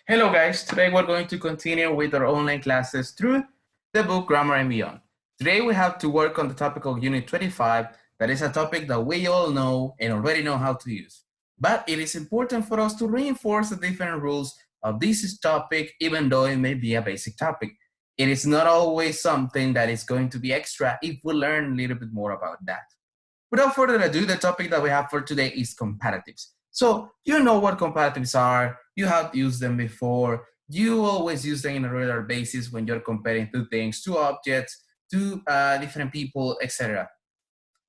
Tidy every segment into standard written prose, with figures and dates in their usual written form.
Hello guys, today we're going to continue with our online classes through the book Grammar and Beyond. Today we have to work on the topic of Unit 25, that is a topic that we all know and already know how to use. But it is important for us to reinforce the different rules of this topic, even though it may be a basic topic. It is not always something that is going to be extra if we learn a little bit more about that. Without further ado, the topic that we have for today is comparatives. So you know what comparatives are, you have used them before, you always use them on a regular basis when you're comparing two things, two objects, two different people, etc.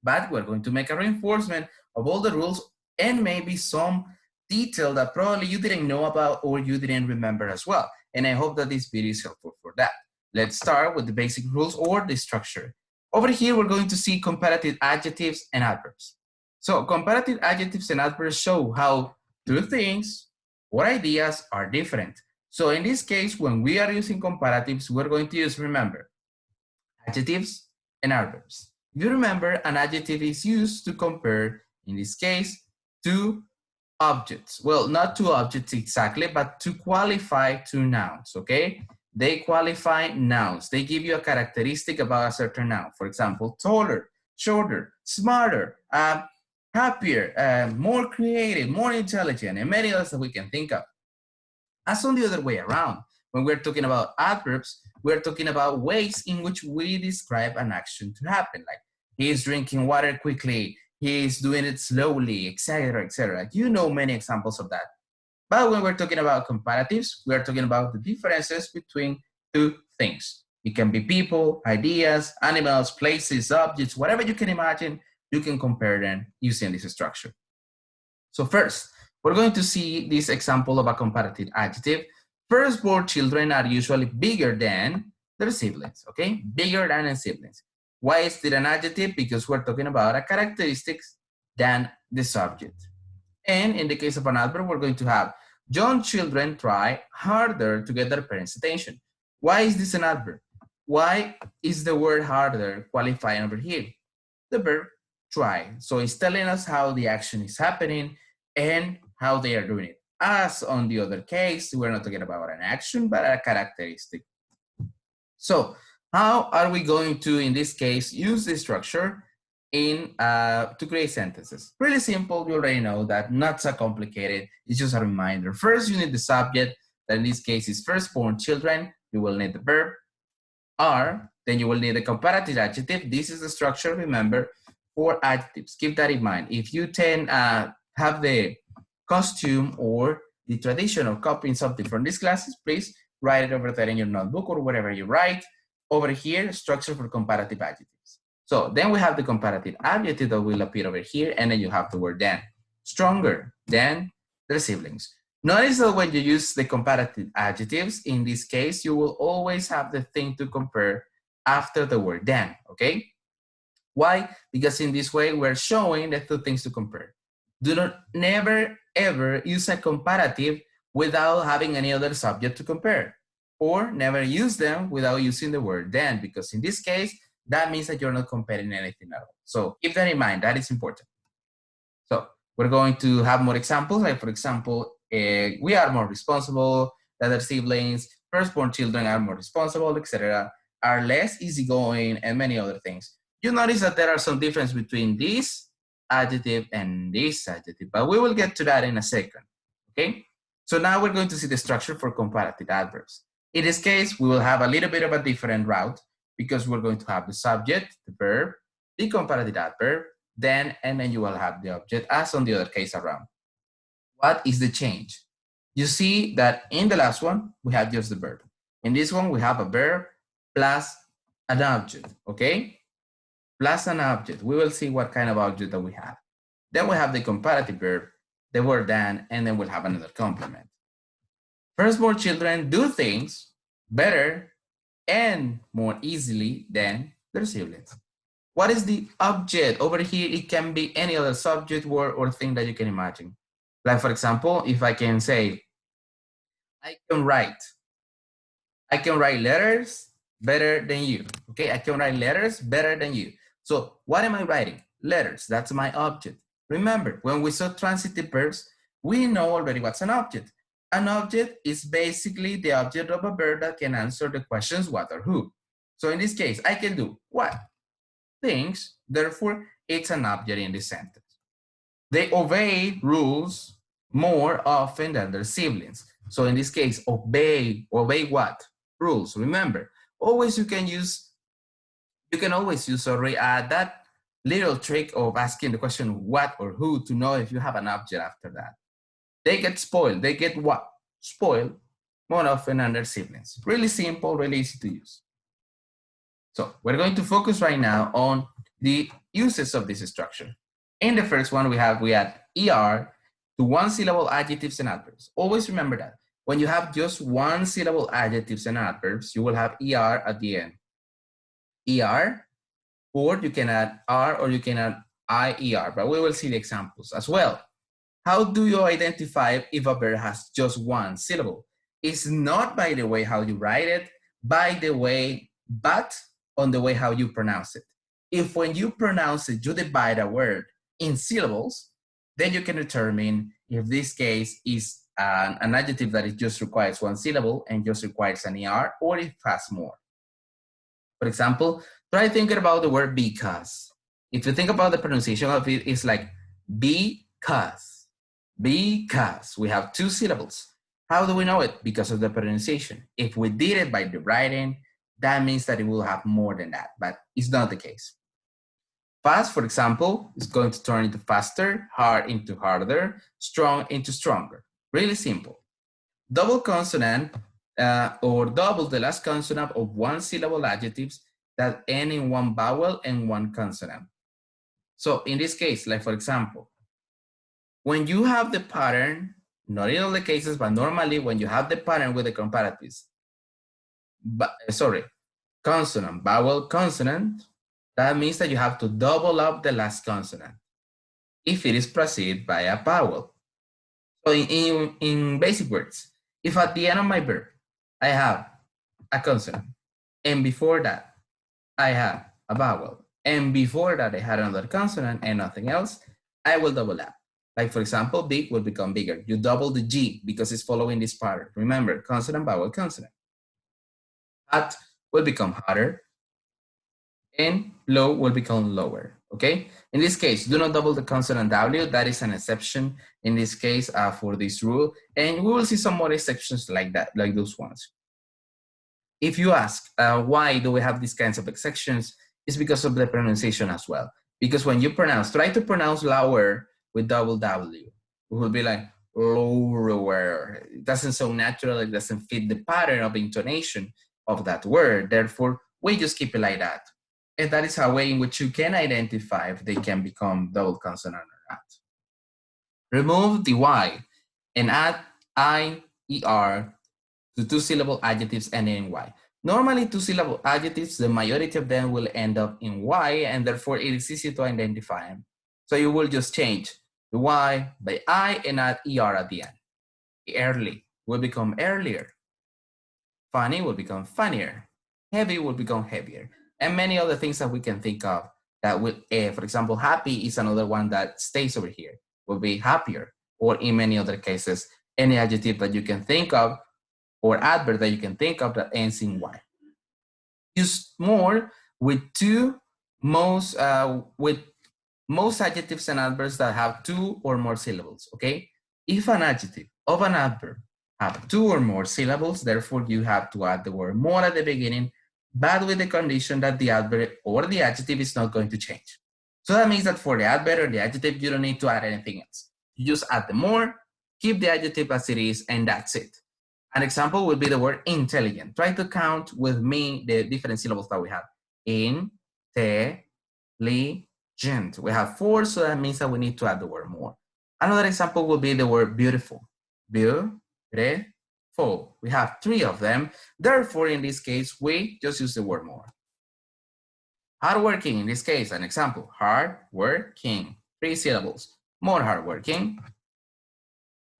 But we're going to make a reinforcement of all the rules and maybe some detail that probably you didn't know about or you didn't remember as well. And I hope that this video is helpful for that. Let's start with the basic rules or the structure. Over here, we're going to see comparative adjectives and adverbs. So comparative adjectives and adverbs show how two things or ideas are different. So in this case, when we are using comparatives, we're going to use, remember, adjectives and adverbs. If you remember, an adjective is used to compare, in this case, two objects. Well, not two objects exactly, but to qualify two nouns, okay? They qualify nouns. They give you a characteristic about a certain noun. For example, taller, shorter, smarter, happier, more creative, more intelligent, and many others that we can think of. As on the other way around, when we're talking about adverbs, we're talking about ways in which we describe an action to happen. Like, he's drinking water quickly, he's doing it slowly, etc., etc. You know many examples of that. But when we're talking about comparatives, we're talking about the differences between two things. It can be people, ideas, animals, places, objects, whatever you can imagine, you can compare them using this structure. So first, we're going to see this example of a comparative adjective. Firstborn children are usually bigger than their siblings, okay? Bigger than their siblings. Why is it an adjective? Because we're talking about a characteristics than the subject. And in the case of an adverb, we're going to have young children try harder to get their parents' attention. Why is this an adverb? Why is the word harder qualifying over here? The verb try. So it's telling us how the action is happening and how they are doing it. As on the other case, we're not talking about an action, but a characteristic. So how are we going to, in this case, use this structure to create sentences? Really simple. You already know that, not so complicated. It's just a reminder. First, you need the subject, that in this case is firstborn children. You will need the verb are, then you will need the comparative adjective. This is the structure, remember, for adjectives. Keep that in mind. If you have the costume or the tradition of copying something from these classes, please write it over there in your notebook or whatever you write. Over here, structure for comparative adjectives. So then we have the comparative adjective that will appear over here, and then you have the word than. Stronger than their siblings. Notice that when you use the comparative adjectives, in this case, you will always have the thing to compare after the word than, okay? Why? Because in this way, we're showing the two things to compare. Do not never, ever use a comparative without having any other subject to compare. Or never use them without using the word than, because in this case, that means that you're not comparing anything at all. So keep that in mind, that is important. So we're going to have more examples, like for example, we are more responsible than their siblings, firstborn children are more responsible, etc., are less easygoing, and many other things. You notice that there are some difference between this adjective and this adjective, but we will get to that in a second, okay? So now we're going to see the structure for comparative adverbs. In this case, we will have a little bit of a different route because we're going to have the subject, the verb, the comparative adverb, then, and then you will have the object as on the other case around. What is the change? You see that in the last one, we have just the verb. In this one, we have a verb plus an object, okay? Plus an object. We will see what kind of object that we have. Then we have the comparative verb, the word than, and then we'll have another complement. Firstborn children do things better and more easily than their siblings. What is the object? Over here, it can be any other subject, word, or thing that you can imagine. Like, for example, if I can say, I can write letters better than you, okay? I can write letters better than you. So what am I writing? Letters, that's my object. Remember, when we saw transitive verbs, we know already what's an object. An object is basically the object of a verb that can answer the questions what or who. So in this case, I can do what? Things. Therefore, it's an object in this sentence. They obey rules more often than their siblings. So in this case, obey what? Rules. Remember, always you can always use that little trick of asking the question what or who to know if you have an object after that. They get spoiled. They get what? Spoiled more often than their siblings. Really simple, really easy to use. So we're going to focus right now on the uses of this structure. In the first one, we add ER to one-syllable adjectives and adverbs. Always remember that. When you have just one-syllable adjectives and adverbs, you will have ER at the end. ER, or you can add R or you can add IER, but we will see the examples as well. How do you identify if a verb has just one syllable? It's not by the way how you write it, but on the way how you pronounce it. If when you pronounce it, you divide a word in syllables, then you can determine if this case is an adjective that it just requires one syllable and just requires an ER, or if it has more. For example, try thinking about the word because. If you think about the pronunciation of it, it's like because. Because. We have two syllables. How do we know it? Because of the pronunciation. If we did it by the writing, that means that it will have more than that, but it's not the case. Fast, for example, is going to turn into faster, hard into harder, strong into stronger. Really simple. Double consonant or double the last consonant of one syllable adjectives that end in one vowel and one consonant. So in this case, like for example, when you have the pattern, not in all the cases, but normally when you have the pattern with the comparatives, consonant, vowel, consonant, that means that you have to double up the last consonant if it is preceded by a vowel. So in basic words, if at the end of my verb, I have a consonant, and before that, I have a vowel, and before that, I had another consonant and nothing else, I will double up. Like for example, big will become bigger. You double the G because it's following this pattern. Remember, consonant, vowel, consonant. Hot will become hotter, and low will become lower, okay? In this case, do not double the consonant W. That is an exception in this case for this rule. And we will see some more exceptions like that, like those ones. If you ask, why do we have these kinds of exceptions? It's because of the pronunciation as well. Because when you try to pronounce lower with double W, it will be like lower. It doesn't sound natural. It doesn't fit the pattern of intonation of that word. Therefore, we just keep it like that. And that is a way in which you can identify if they can become double consonant or not. Remove the Y and add IER to two-syllable adjectives ending in Y. Normally, two-syllable adjectives, the majority of them will end up in Y, and therefore it is easy to identify them. So you will just change the Y by I and add ER at the end. Early will become earlier. Funny will become funnier. Heavy will become heavier. And many other things that we can think of that will, for example, happy is another one that stays over here, will be happier, or in many other cases, any adjective that you can think of or adverb that you can think of that ends in Y. Use more with most adjectives and adverbs that have two or more syllables, okay? If an adjective of an adverb have two or more syllables, therefore you have to add the word more at the beginning, but with the condition that the adverb or the adjective is not going to change. So that means that for the adverb or the adjective, you don't need to add anything else. You just add the more, keep the adjective as it is, and that's it. An example would be the word intelligent. Try to count with me the different syllables that we have. Intelligent. We have 4, so that means that we need to add the word more. Another example would be the word beautiful. Beautiful. We have 3 of them. Therefore, in this case, we just use the word more. Hardworking, in this case, an example. Hardworking. 3 syllables. More hardworking.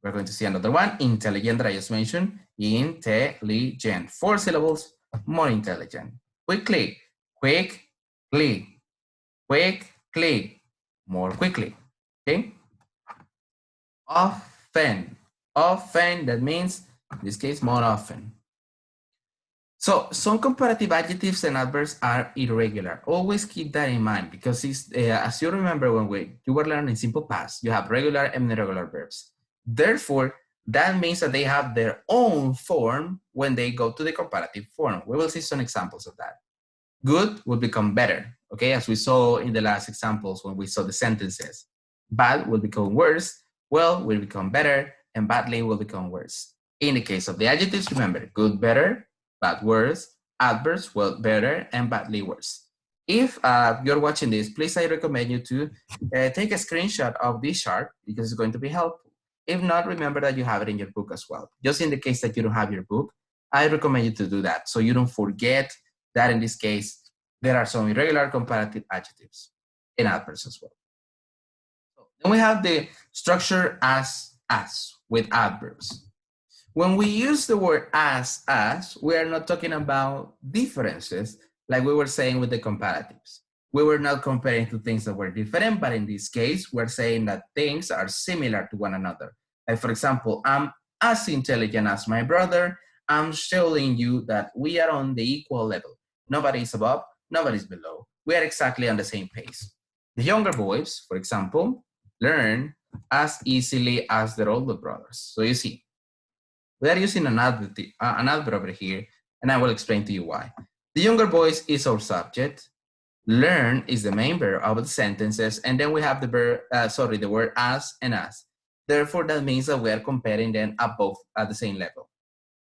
We're going to see another one. Intelligent that I just mentioned. Intelligent. 4 syllables. More intelligent. Quickly. Quickly. Quickly. More quickly. Okay? Often. Often, that means, in this case, more often. So some comparative adjectives and adverbs are irregular. Always keep that in mind because it's, as you remember when you were learning simple past, you have regular and irregular verbs. Therefore, that means that they have their own form when they go to the comparative form. We will see some examples of that. Good will become better, okay? As we saw in the last examples when we saw the sentences. Bad will become worse, well will become better, and badly will become worse. In the case of the adjectives, remember, good, better, bad, worse, adverbs, well, better, and badly, worse. If you're watching this, please, I recommend you to take a screenshot of this chart because it's going to be helpful. If not, remember that you have it in your book as well. Just in the case that you don't have your book, I recommend you to do that so you don't forget that in this case, there are some irregular comparative adjectives and adverbs as well. So then we have the structure as with adverbs. When we use the word as, we are not talking about differences like we were saying with the comparatives. We were not comparing two things that were different, but in this case, we're saying that things are similar to one another. Like for example, I'm as intelligent as my brother. I'm showing you that we are on the equal level. Nobody's above, nobody's below. We are exactly on the same pace. The younger boys, for example, learn as easily as their older brothers. So you see, we are using an adverb over here, and I will explain to you why. The younger boys is our subject. Learn is the main verb of the sentences, and then we have the verb, the word as and as. Therefore, that means that we are comparing them at both at the same level.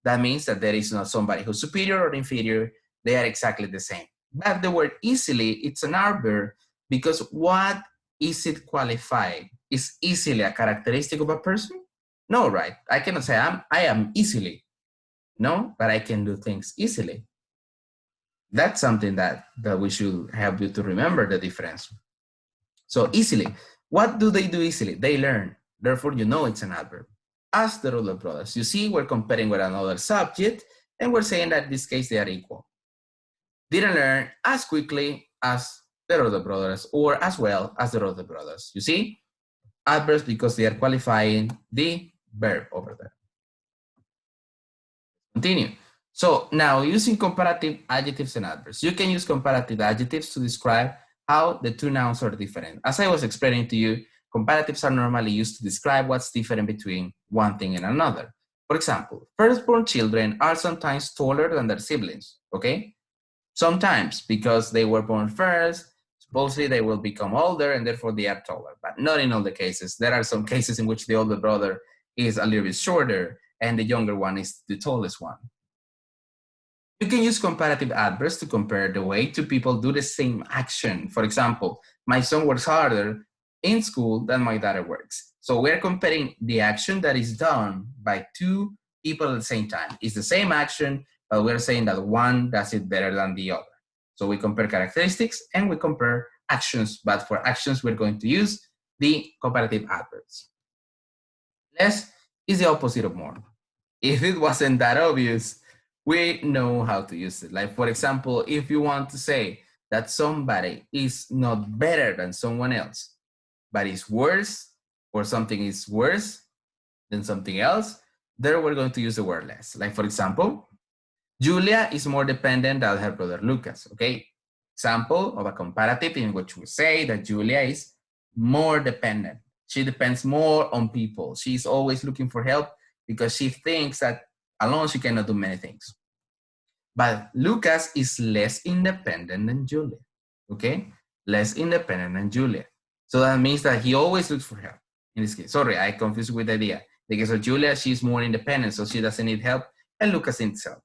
That means that there is not somebody who's superior or inferior. They are exactly the same. But the word easily, it's an adverb because what is it qualified? Is easily a characteristic of a person? No, right? I cannot say I am easily. No, but I can do things easily. That's something that we should help you to remember the difference. So easily, what do they do easily? They learn. Therefore, you know it's an adverb. As the older brothers. You see, we're comparing with another subject, and we're saying that in this case, they are equal. Didn't learn as quickly as their older brothers or as well as their older brothers. You see, adverbs because they are qualifying the verb over there. Continue. So now using comparative adjectives and adverbs, you can use comparative adjectives to describe how the two nouns are different. As I was explaining to you, comparatives are normally used to describe what's different between one thing and another. For example, firstborn children are sometimes taller than their siblings, okay? Sometimes because they were born first, supposedly they will become older and therefore they are taller, but not in all the cases. There are some cases in which the older brother is a little bit shorter and the younger one is the tallest one. You can use comparative adverbs to compare the way two people do the same action. For example, my son works harder in school than my daughter works. So we're comparing the action that is done by two people at the same time. It's the same action, but we're saying that one does it better than the other. So we compare characteristics and we compare actions, but for actions, we're going to use the comparative adverbs. Less is the opposite of more. If it wasn't that obvious, we know how to use it. Like, for example, if you want to say that somebody is not better than someone else, but is worse, or something is worse than something else, there we're going to use the word less. Like, for example, Julia is more dependent than her brother Lucas, okay? Example of a comparative in which we say that Julia is more dependent. She depends more on people. She's always looking for help because she thinks that alone she cannot do many things. But Lucas is less independent than Julia, okay? Less independent than Julia. So that means that he always looks for help. In this case, sorry, I confused with the idea. In the case of Julia, she's more independent, so she doesn't need help, and Lucas needs help.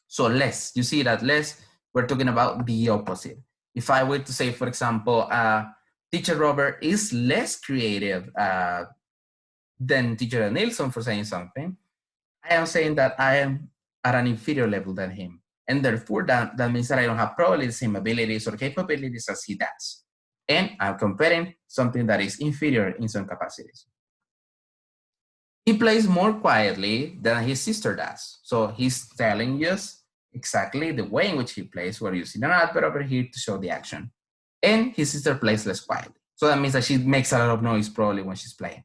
So less, you see that less, we're talking about the opposite. If I were to say, for example, Teacher Robert is less creative than Teacher Nilsson for saying something, I am saying that I am at an inferior level than him. And therefore, that means that I don't have probably the same abilities or capabilities as he does. And I'm comparing something that is inferior in some capacities. He plays more quietly than his sister does. So he's telling us exactly the way in which he plays. We're using an adverb over here to show the action. And his sister plays less quietly. So that means that she makes a lot of noise probably when she's playing.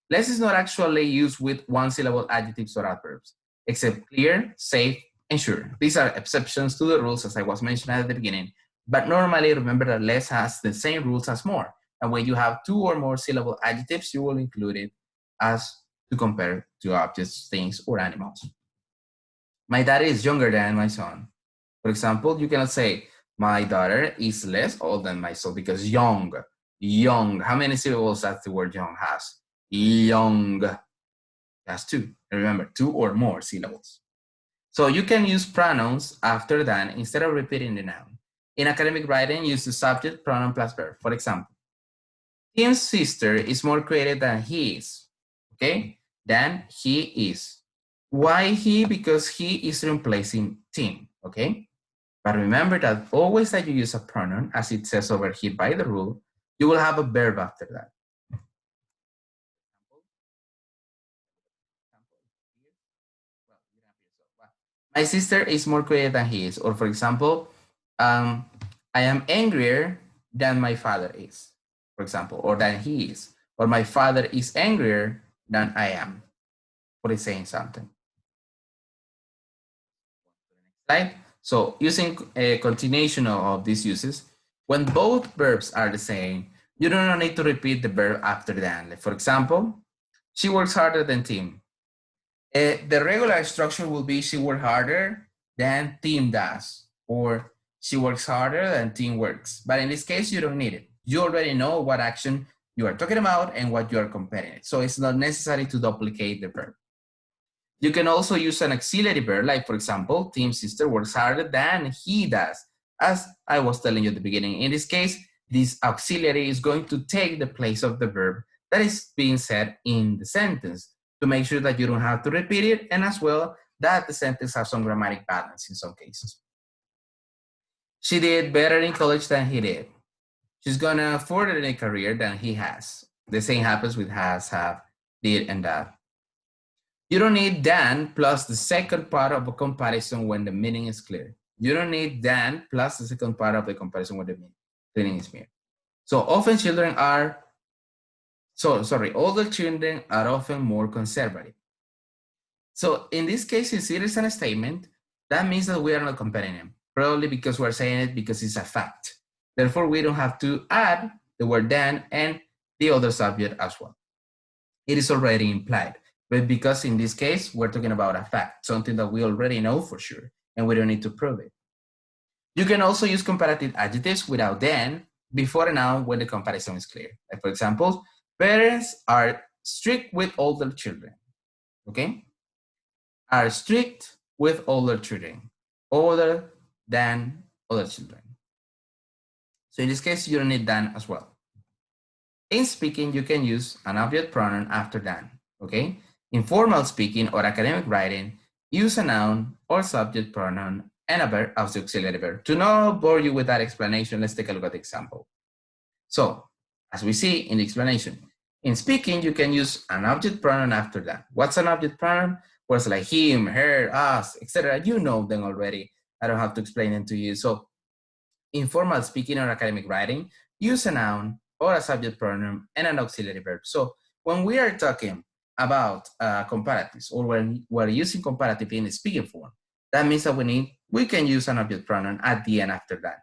Less is not actually used with one-syllable adjectives or adverbs, except clear, safe, and sure. These are exceptions to the rules, as I was mentioning at the beginning, but normally remember that less has the same rules as more. And when you have two or more syllable adjectives, you will include it as to compare to objects, things, or animals. My daughter is younger than my son. For example, you cannot say, my daughter is less old than my son, because young, how many syllables does the word young has? Young, that's two. And remember, two or more syllables. So you can use pronouns after than instead of repeating the noun. In academic writing, use the subject, pronoun plus verb. For example, Tim's sister is more creative than he is, okay? Than he is. Why he? Because he is replacing Tim, okay? But remember that always that you use a pronoun, as it says over here by the rule, you will have a verb after that. My sister is more creative than he is. Or for example, I am angrier than my father is, for example, or than he is. Or my father is angrier than I am. What is saying something? Right? So using a continuation of these uses, when both verbs are the same, you do not need to repeat the verb after than. For example, she works harder than Tim. The regular structure will be she works harder than Tim does, or she works harder than Tim works. But in this case, you don't need it. You already know what action you are talking about and what you are comparing it. So it's not necessary to duplicate the verb. You can also use an auxiliary verb, like for example, Tim's sister works harder than he does, as I was telling you at the beginning. In this case, this auxiliary is going to take the place of the verb that is being said in the sentence to make sure that you don't have to repeat it, and as well that the sentence has some grammatic balance in some cases. She did better in college than he did. She's gonna further in a career than he has. The same happens with has, have, did, and that. You don't need than plus the second part of a comparison when the meaning is clear. You don't need than plus the second part of the comparison when the meaning is clear. So often children are, older children are often more conservative. So in this case, since it is a statement, that means that we are not comparing them. Probably because we're saying it because it's a fact. Therefore, we don't have to add the word than and the other subject as well. It is already implied. But because in this case, we're talking about a fact, something that we already know for sure, and we don't need to prove it. You can also use comparative adjectives without than before a noun when the comparison is clear. Like for example, parents are strict with older children, okay? Are strict with older children, older than other children. So in this case, you don't need than as well. In speaking, you can use an object pronoun after than, okay? In formal speaking or academic writing, use a noun or subject pronoun and a verb as the auxiliary verb. To not bore you with that explanation, let's take a look at the example. So, as we see in the explanation, in speaking, you can use an object pronoun after that. What's an object pronoun? Words like him, her, us, etc. You know them already. I don't have to explain them to you. So, in formal speaking or academic writing, use a noun or a subject pronoun and an auxiliary verb. So when we are talking about comparatives or when we're using comparative in the speaking form, that means that we can use an object pronoun at the end after that.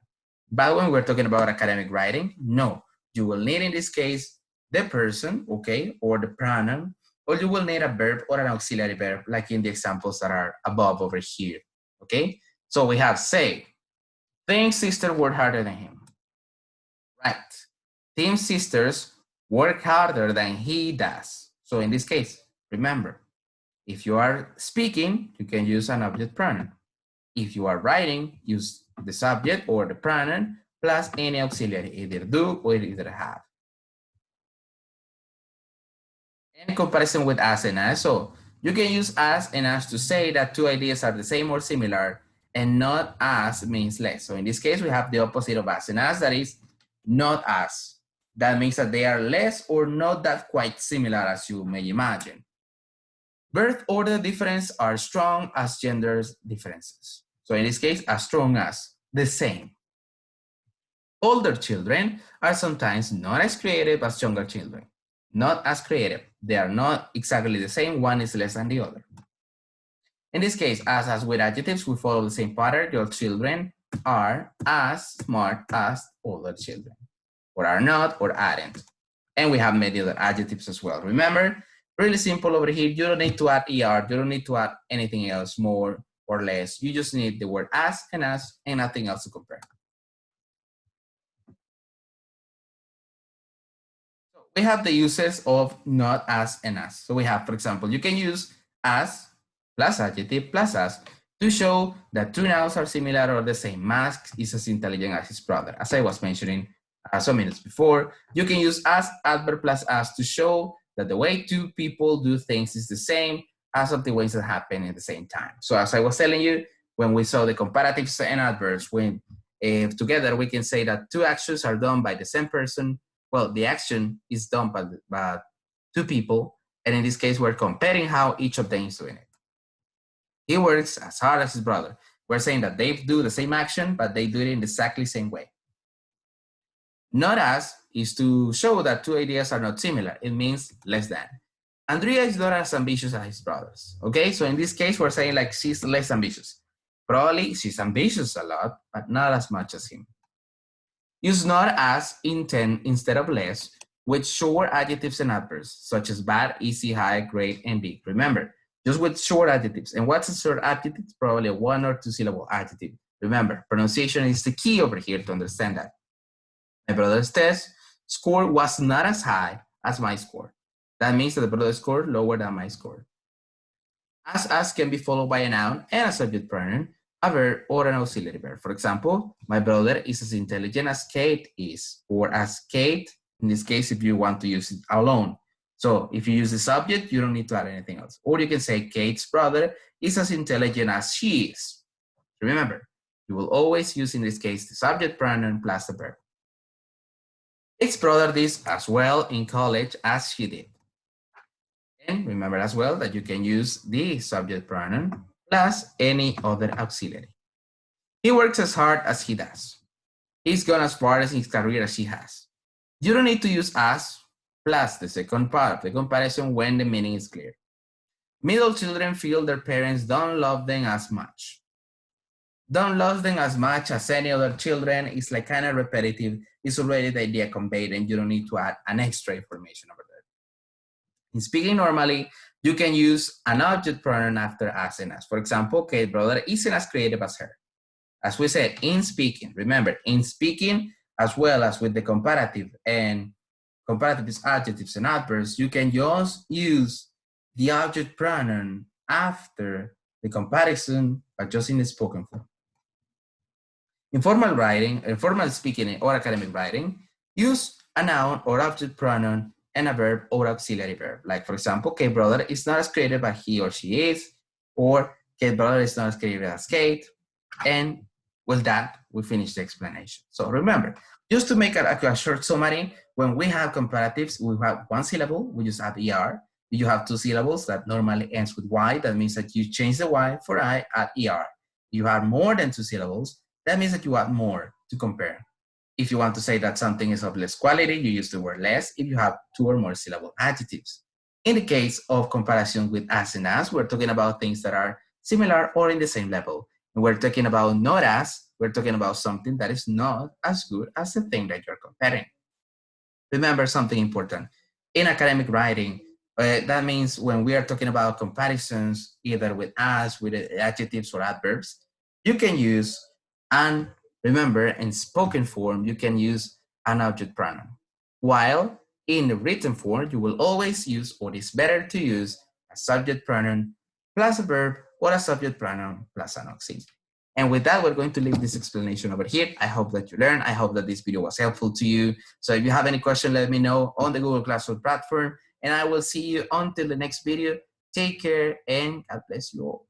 But when we're talking about academic writing, no. You will need in this case the person, okay, or the pronoun, or you will need a verb or an auxiliary verb like in the examples that are above over here, okay? So we have say, Tim's sister work harder than him. Right. Tim's sisters work harder than he does. So in this case, remember, if you are speaking, you can use an object pronoun. If you are writing, use the subject or the pronoun plus any auxiliary, either do or either have. In comparison with as and as, so you can use as and as to say that two ideas are the same or similar, and not as means less. So in this case, we have the opposite of as and as, that is not as. That means that they are less or not that quite similar as you may imagine. Birth order difference are strong as gender differences. So in this case, as strong as, the same. Older children are sometimes not as creative as younger children. not as creative. They are not exactly the same. One is less than the other. In this case, as with adjectives, we follow the same pattern. Your children are as smart as other children, or are not, or aren't. And we have many other adjectives as well. Remember, really simple over here. You don't need to add ER. You don't need to add anything else, more or less. You just need the word as, and nothing else to compare. So we have the uses of not as and as. So we have, for example, you can use as plus adjective plus as to show that two nouns are similar or the same. Max is as intelligent as his brother. As I was mentioning some minutes before, you can use as, adverb plus as to show that the way two people do things is the same as of the ways that happen at the same time. So as I was telling you, when we saw the comparatives and adverbs, when together we can say that two actions are done by the same person. Well, the action is done by two people, and in this case, we're comparing how each of them is doing it. He works as hard as his brother. We're saying that they do the same action, but they do it in exactly the same way. Not as is to show that two ideas are not similar. It means less than. Andrea is not as ambitious as his brothers. Okay, so in this case, we're saying like she's less ambitious. Probably she's ambitious a lot, but not as much as him. Use not as instead of less with short adjectives and adverbs, such as bad, easy, high, great, and big. Remember, just with short adjectives. And what's a short adjective? It's probably a 1 or 2 syllable adjective. Remember, pronunciation is the key over here to understand that. My brother's test score was not as high as my score. That means that the brother's score lower than my score. As can be followed by a noun and a subject pronoun, a verb, or an auxiliary verb. For example, my brother is as intelligent as Kate is, or as Kate, in this case, if you want to use it alone. So if you use the subject, you don't need to add anything else. Or you can say Kate's brother is as intelligent as she is. Remember, you will always use, in this case, the subject pronoun plus the verb. Kate's brother did as well in college as she did. And remember as well that you can use the subject pronoun plus any other auxiliary. He works as hard as he does. He's gone as far as his career as he has. You don't need to use as plus the second part of the comparison when the meaning is clear. Middle children feel their parents don't love them as much. Don't love them as much as any other children is like kind of repetitive. It's already the idea conveyed and you don't need to add an extra information over there. In speaking normally, you can use an object pronoun after as and as. For example, Kate's brother isn't as creative as her. As we said, in speaking, remember, in speaking, as well as with the comparative and comparative adjectives and adverbs, you can just use the object pronoun after the comparison, but just in the spoken form. In formal writing, formal speaking or academic writing, use a noun or object pronoun and a verb or auxiliary verb. Like, for example, Kate's brother is not as creative as he or she is, or Kate's brother is not as creative as Kate. And with that, we finish the explanation. So remember, just to make a short summary, when we have comparatives, we have one syllable, we just add ER. You have two syllables that normally ends with Y. That means that you change the Y for I, add ER. You have more than two syllables. That means that you add more to compare. If you want to say that something is of less quality, you use the word less if you have two or more syllable adjectives. In the case of comparison with as and as, we're talking about things that are similar or in the same level. And we're talking about not as, we're talking about something that is not as good as the thing that you're comparing. Remember something important. In academic writing, that means when we are talking about comparisons, either with as, with adjectives or adverbs, you can use and remember, in spoken form, you can use an object pronoun. While in the written form, you will always use, or it's better to use, a subject pronoun plus a verb or a subject pronoun plus an auxiliary. And with that, we're going to leave this explanation over here. I hope that you learned. I hope that this video was helpful to you. So if you have any question, let me know on the Google Classroom platform. And I will see you until the next video. Take care and God bless you all.